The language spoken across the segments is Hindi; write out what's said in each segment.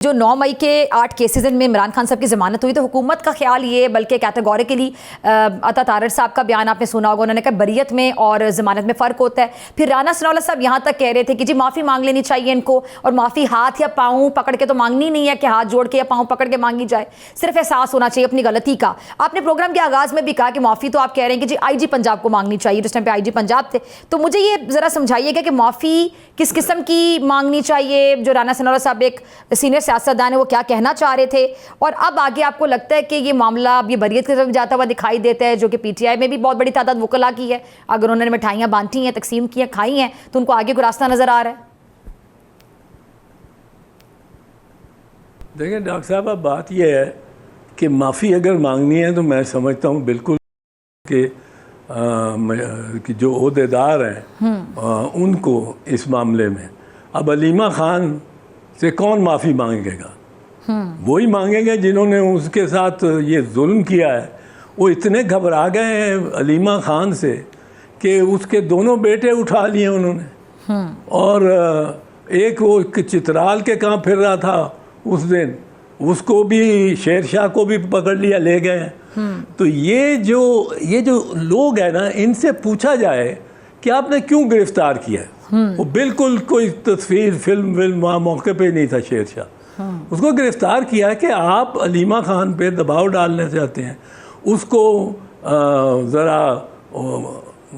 जो 9 मई के 8 केसेस में इमरान खान साहब की ज़मानत हुई तो हुकूमत का ख्याल ये बल्कि कैटेगोरिकली अता तारड़ साहब का बयान आपने सुना होगा, उन्होंने कहा बरियत में और ज़मानत में फ़र्क होता है। फिर राना सनाउल्लाह साहब यहाँ तक कह रहे थे कि जी माफ़ी मांग लेनी चाहिए इनको, और माफ़ी हाथ या पाँव पकड़ के तो मांगनी नहीं है कि हाथ जोड़ के या पाँव पकड़ के मांगी जाए, सिर्फ एहसास होना चाहिए अपनी गलती का। आपने प्रोग्राम के आगाज़ में भी कहा कि माफ़ी तो आप कह रहे हैं कि जी IG पंजाब को मांगनी चाहिए, जिस टाइम पे IG पंजाब थे। तो मुझे ये ज़रा समझाइएगा कि माफ़ी किस किस्म की मांगनी चाहिए, जो राना सनाउल्लाह साहब एक सीनियर सियासतदान है वो क्या कहना चाह रहे थे, और अब आगे आपको लगता है कि ये मामला अब ये बरियत की तरफ जाता हुआ दिखाई देता है, जो कि PTI में भी बहुत बड़ी तादाद वकला की है। अगर उन्होंने मिठाइयाँ बांटी हैं, तकसीम की हैं, खाई हैं, तो उनको आगे को रास्ता नज़र आ रहा है। देखिए डॉक्टर साहब, अब बात यह है कि माफ़ी अगर मांगनी है तो मैं समझता हूँ बिल्कुल कि जो ओहदेदार हैं उनको इस मामले में, अब अलीमा खान से कौन माफ़ी मांगेगा? वही मांगेंगे जिन्होंने उसके साथ ये जुल्म किया है। वो इतने घबरा गए हैं अलीमा खान से कि उसके दोनों बेटे उठा लिए उन्होंने, और एक वो चित्राल के कहाँ फिर रहा था उस दिन, उसको भी शेरशाह को भी पकड़ लिया, ले गए। तो ये जो लोग हैं ना, इनसे पूछा जाए कि आपने क्यों गिरफ्तार किया है। वो बिल्कुल कोई तस्वीर फिल्म वहाँ मौके पे नहीं था शेरशाह। उसको गिरफ्तार किया कि आप अलीमा खान पे दबाव डालना चाहते हैं, उसको ज़रा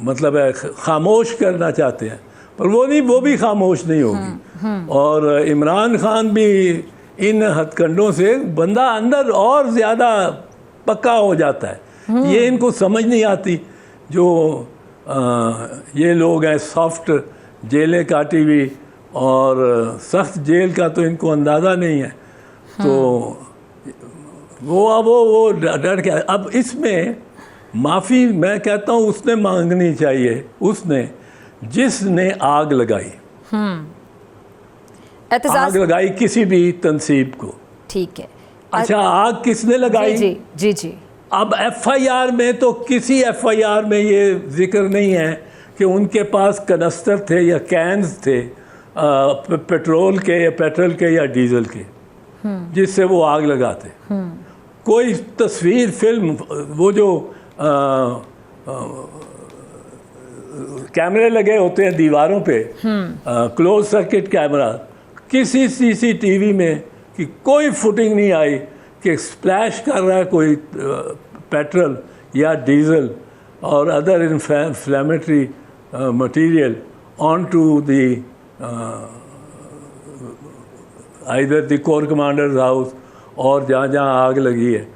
मतलब है खामोश करना चाहते हैं, पर वो भी खामोश नहीं होगी। और इमरान खान भी इन हथकंडों से बंदा अंदर और ज़्यादा पक्का हो जाता है। ये इनको समझ नहीं आती, जो ये लोग हैं सॉफ्ट जेलें काटी हुई, और सख्त जेल का तो इनको अंदाज़ा नहीं है। तो वो डर के, अब इसमें माफ़ी मैं कहता हूँ उसने मांगनी चाहिए, उसने जिसने आग लगाई, आग लगाई किसी भी तंसीब को। ठीक है, अच्छा आग किसने लगाई? जी जी जी। अब FIR में तो किसी FIR में ये जिक्र नहीं है कि उनके पास कनस्तर थे या कैंस थे पेट्रोल के या पेट्रोल के या डीजल के, जिससे वो आग लगाते। कोई तस्वीर फिल्म, वो जो कैमरे लगे होते हैं दीवारों पे, क्लोज सर्किट कैमरा, किसी CCTV में कि कोई फुटिंग नहीं आई कि स्प्लैश कर रहा है कोई पेट्रोल या डीजल और other inflammatory material on to the either the core commanders house, और जहाँ जहाँ आग लगी है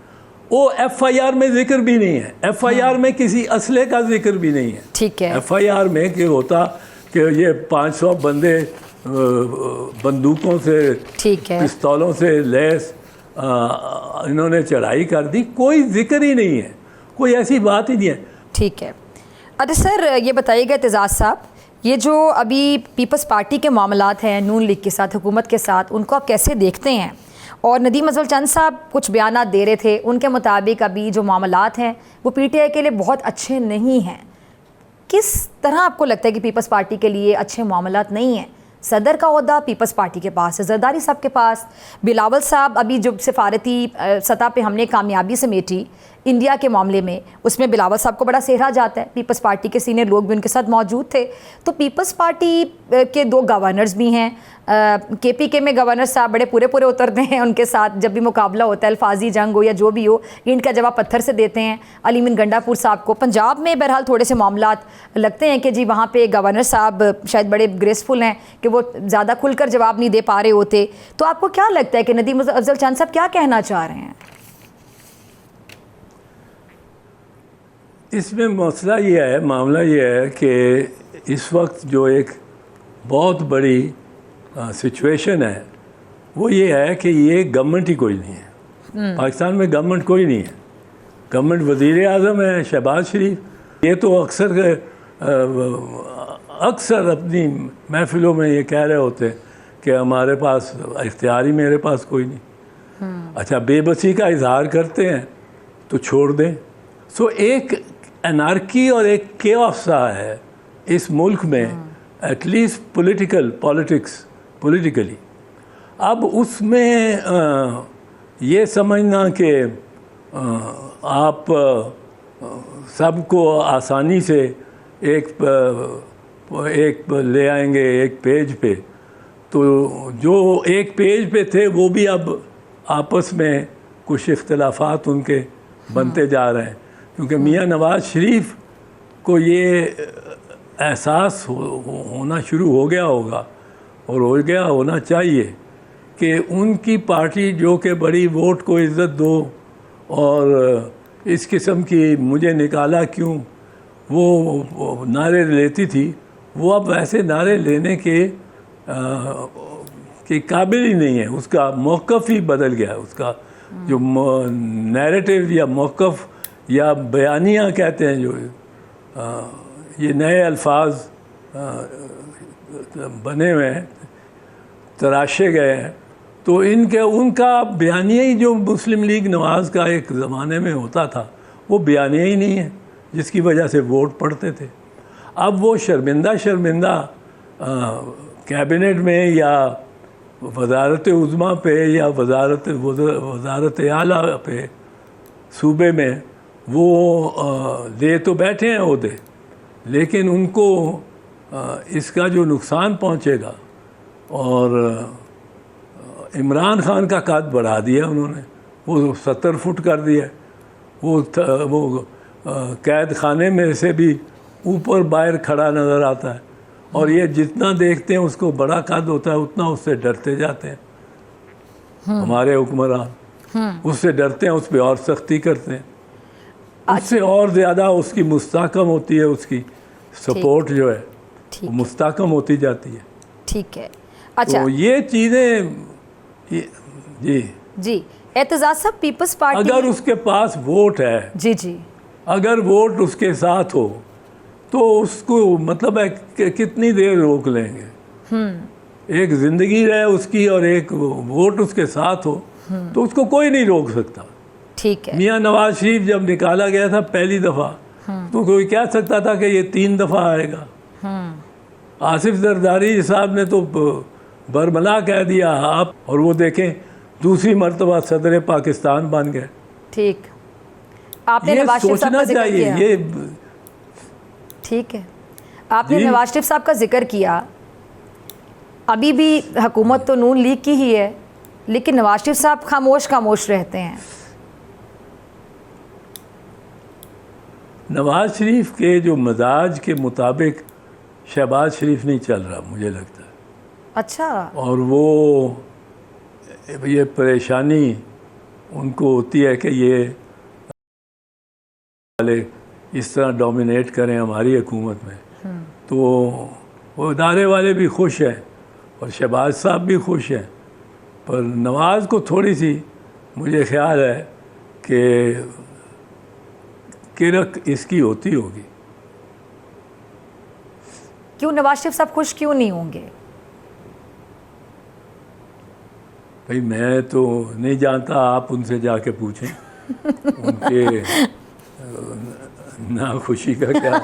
वो FIR में जिक्र भी नहीं है। FIR में किसी असले का जिक्र भी नहीं है। ठीक है, FIR में कि होता कि ये 500 बंदे बंदूकों से, ठीक है, पिस्तौलों से लैस इन्होंने चढ़ाई कर दी, कोई जिक्र ही नहीं है, कोई ऐसी बात ही नहीं है। ठीक है, अच्छा सर ये बताइएगा एतजाज़ साहब, ये जो अभी पीपल्स पार्टी के मामलात हैं नून लीग के साथ, हुकूमत के साथ, उनको आप कैसे देखते हैं? और नदीम अज़हर चंद साहब कुछ बयानात दे रहे थे, उनके मुताबिक अभी जो मामलात हैं वो PTI के लिए बहुत अच्छे नहीं हैं। किस तरह आपको लगता है कि पीपल्स पार्टी के लिए अच्छे मामलात नहीं हैं? सदर का ओहदा पीपल्स पार्टी के पास है, जरदारी साहब के पास, बिलावल साहब अभी जो सिफारती सतह पे हमने कामयाबी समेटी इंडिया के मामले में, उसमें बिलावल साहब को बड़ा सेहरा जाता है, पीपल्स पार्टी के सीनियर लोग भी उनके साथ मौजूद थे। तो पीपल्स पार्टी के 2 गवर्नर्स भी हैं, KPK में गवर्नर साहब बड़े पूरे उतरते हैं उनके साथ, जब भी मुकाबला होता है, अल्फाजी जंग हो या जो भी हो, ईंट का जवाब पत्थर से देते हैं अलीमिन गंडापुर साहब को। पंजाब में बहरहाल थोड़े से मामलात लगते हैं कि जी वहाँ पे गवर्नर साहब शायद बड़े ग्रेसफुल हैं कि वो ज़्यादा खुलकर जवाब नहीं दे पा रहे होते। तो आपको क्या लगता है कि नदीम अफ़ज़ल चंद साहब क्या कहना चाह रहे हैं? इसमें मसला ये है, मामला ये है कि इस वक्त जो एक बहुत बड़ी सिचुएशन है वो ये है कि ये गवर्नमेंट ही कोई नहीं है। पाकिस्तान में गवर्नमेंट कोई नहीं है। गवर्नमेंट वज़ीर आज़म है शहबाज शरीफ, ये तो अक्सर अपनी महफिलों में ये कह रहे होते हैं कि हमारे पास इख्तियार ही मेरे पास कोई नहीं। अच्छा, बेबसी का इजहार करते हैं तो छोड़ दें। सो एक एनार्की और एक केओस सा है इस मुल्क में, एटलीस्ट पॉलिटिकली। अब उसमें ये समझना कि आप सबको आसानी से एक ले आएंगे एक पेज पे, तो जो एक पेज पे थे वो भी अब आपस में कुछ इख्तलाफात उनके बनते जा रहे हैं, क्योंकि मियाँ नवाज़ शरीफ को ये एहसास होना शुरू हो गया होगा और हो गया होना चाहिए कि उनकी पार्टी जो कि बड़ी वोट को इज़्ज़त दो और इस किस्म की मुझे निकाला क्यों वो नारे लेती थी, वो अब वैसे नारे लेने के काबिल ही नहीं है। उसका मौक़िफ़ ही बदल गया, उसका जो नैरेटिव या मौक़िफ़ या बयानिया कहते हैं, जो ये नए अल्फाज बने हुए हैं, तराशे गए हैं, तो उनका बयानिया ही जो मुस्लिम लीग नवाज़ का एक ज़माने में होता था वो बयानिया ही नहीं है, जिसकी वजह से वोट पड़ते थे। अब वो शर्मिंदा कैबिनेट में या वज़ारत उज़्मा पे या वज़ारत आला पे सूबे में वो दे तो बैठे हैं ओहदे, लेकिन उनको इसका जो नुकसान पहुंचेगा, और इमरान खान का कद बढ़ा दिया उन्होंने, वो 70 फुट कर दिया, वो कैद खाने में से भी ऊपर बाहर खड़ा नज़र आता है, और ये जितना देखते हैं उसको बड़ा कद होता है उतना उससे डरते जाते हैं। हमारे हुक्मरान उससे डरते हैं, उस पर और सख्ती करते हैं, उससे और ज़्यादा उसकी मुस्तहकम होती है, उसकी सपोर्ट जो है वो मुस्तहकम होती जाती है। ठीक है, अच्छा, तो ये चीज़ें जी एतजाज़ साहब, पीपल्स पार्टी अगर उसके पास वोट है, जी अगर वोट उसके साथ हो तो उसको मतलब है कि कितनी देर रोक लेंगे। एक ज़िंदगी रहे उसकी और एक वोट उसके साथ हो तो उसको कोई नहीं रोक सकता। ठीक है, मियाँ नवाज शरीफ जब निकाला गया था पहली दफ़ा, तो कोई कह सकता था कि ये 3 दफ़ा आएगा। आसिफ जरदारी साहब ने तो बरमला कह दिया आप, और वो देखें दूसरी मरतबा सदर पाकिस्तान बन गए। ठीक, आपने नवाज शरीफ साहब का जिक्र किया, ये ठीक है, आपने नवाज शरीफ साहब का जिक्र किया। अभी भी हुकूमत तो नून लीग की ही है, लेकिन नवाज शरीफ साहब खामोश रहते हैं। नवाज शरीफ के जो मजाज के मुताबिक शहबाज शरीफ नहीं चल रहा, मुझे लगता है। अच्छा, और वो ये परेशानी उनको होती है कि ये वाले इस तरह डोमिनेट करें हमारी हुकूमत में, तो वो इदारे वाले भी खुश हैं और शहबाज साहब भी खुश हैं, पर नवाज़ को थोड़ी सी मुझे ख्याल है कि किरक इसकी होती होगी। क्यों नवाज शरीफ साहब खुश क्यों नहीं होंगे? भाई मैं तो नहीं जानता, आप उनसे जाके पूछें उनके ना खुशी का क्या।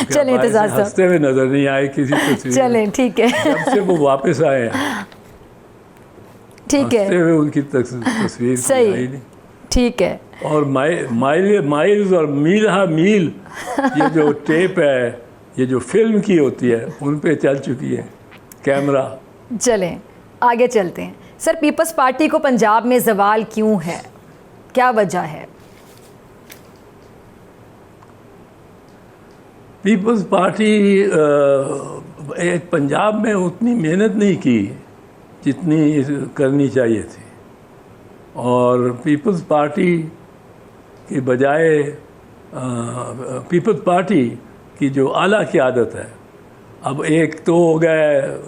चलें एतजाज़ साहब, हंसते हुए नजर नहीं आए किसी तस्वीर। चलें, ठीक है, जब से वो वापस आए हैं, ठीक है, हंसते हुए उनकी तस्वीर सही, आई नहीं। ठीक है, और माइल्स और मील ये जो टेप है, ये जो फिल्म की होती है, उन पे चल चुकी है कैमरा। चलें आगे चलते हैं। सर, पीपल्स पार्टी को पंजाब में ज़वाल क्यों है, क्या वजह है? पीपल्स पार्टी एक पंजाब में उतनी मेहनत नहीं की जितनी करनी चाहिए थी, और पीपल्स पार्टी के बजाय पीपल्स पार्टी की जो आला क़यादत है, अब एक तो हो गए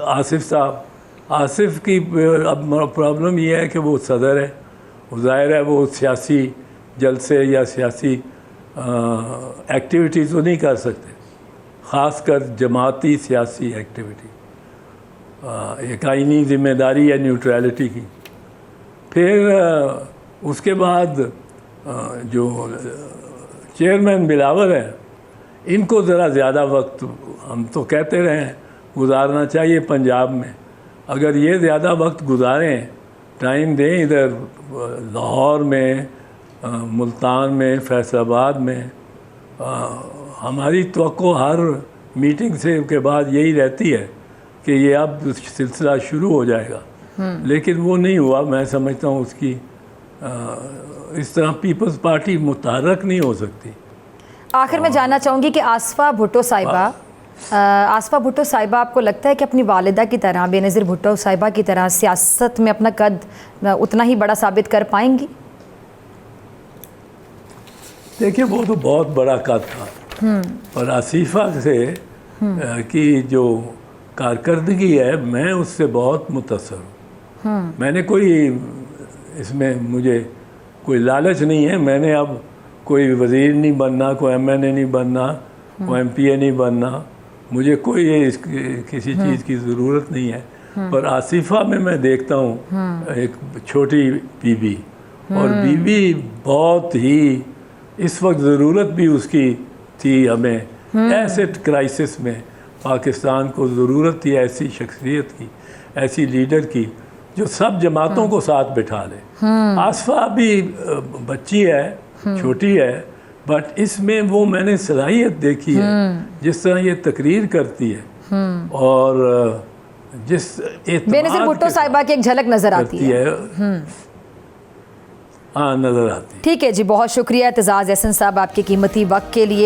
आसिफ साहब। आसिफ की अब प्रॉब्लम ये है कि वो सदर है, वो ज़ाहिर है वो सियासी जलसे या सियासी एक्टिविटीज़ वो नहीं कर सकते, ख़ासकर जमाती सियासी एक्टिविटी, एक आइनी ज़िम्मेदारी है न्यूट्रलिटी की। फिर उसके बाद जो चेयरमैन बिलावल हैं, इनको ज़रा ज़्यादा वक्त हम तो कहते रहे हैं गुजारना चाहिए पंजाब में, अगर ये ज़्यादा वक्त गुजारें, टाइम दें इधर लाहौर में, मुल्तान में, फैसलाबाद में, हमारी तवक्को हर मीटिंग से के बाद यही रहती है कि ये अब सिलसिला शुरू हो जाएगा, लेकिन वो नहीं हुआ। मैं समझता हूँ उसकी इस तरह पीपल्स पार्टी मुतहर्रक नहीं हो सकती। आखिर में जानना चाहूँगी कि आसफा भुट्टो साहिबा आपको लगता है कि अपनी वालिदा की तरह, बेनज़ीर भुट्टो साहिबा की तरह सियासत में अपना कद उतना ही बड़ा साबित कर पाएंगी? देखिए, वो तो बहुत बड़ा कद था, और आसिफा से की जो कारकर्दगी है, मैं उससे बहुत मुतासर हूँ। मैंने कोई इसमें, मुझे कोई लालच नहीं है। मैंने अब कोई वज़ीर नहीं बनना, कोई MNA नहीं बनना, कोई MPA नहीं बनना, मुझे कोई किसी चीज़ की ज़रूरत नहीं है। पर आसिफा में मैं देखता हूँ एक छोटी बीबी, और बीबी बहुत ही इस वक्त ज़रूरत भी उसकी थी हमें। ऐसे क्राइसिस में पाकिस्तान को ज़रूरत थी ऐसी शख्सियत की, ऐसी लीडर की जो सब जमातों को साथ बिठा ले। आसफा भी बच्ची है, छोटी है, बट इसमें वो मैंने सलाहियत देखी है, जिस तरह ये तकरीर करती है, और जिस बेनज़ीर भुट्टो साहिबा की एक झलक नज़र आती है। हाँ, नज़र आती है। ठीक है जी, बहुत शुक्रिया एतजाज़ एहसन साहब आपके कीमती वक्त के लिए।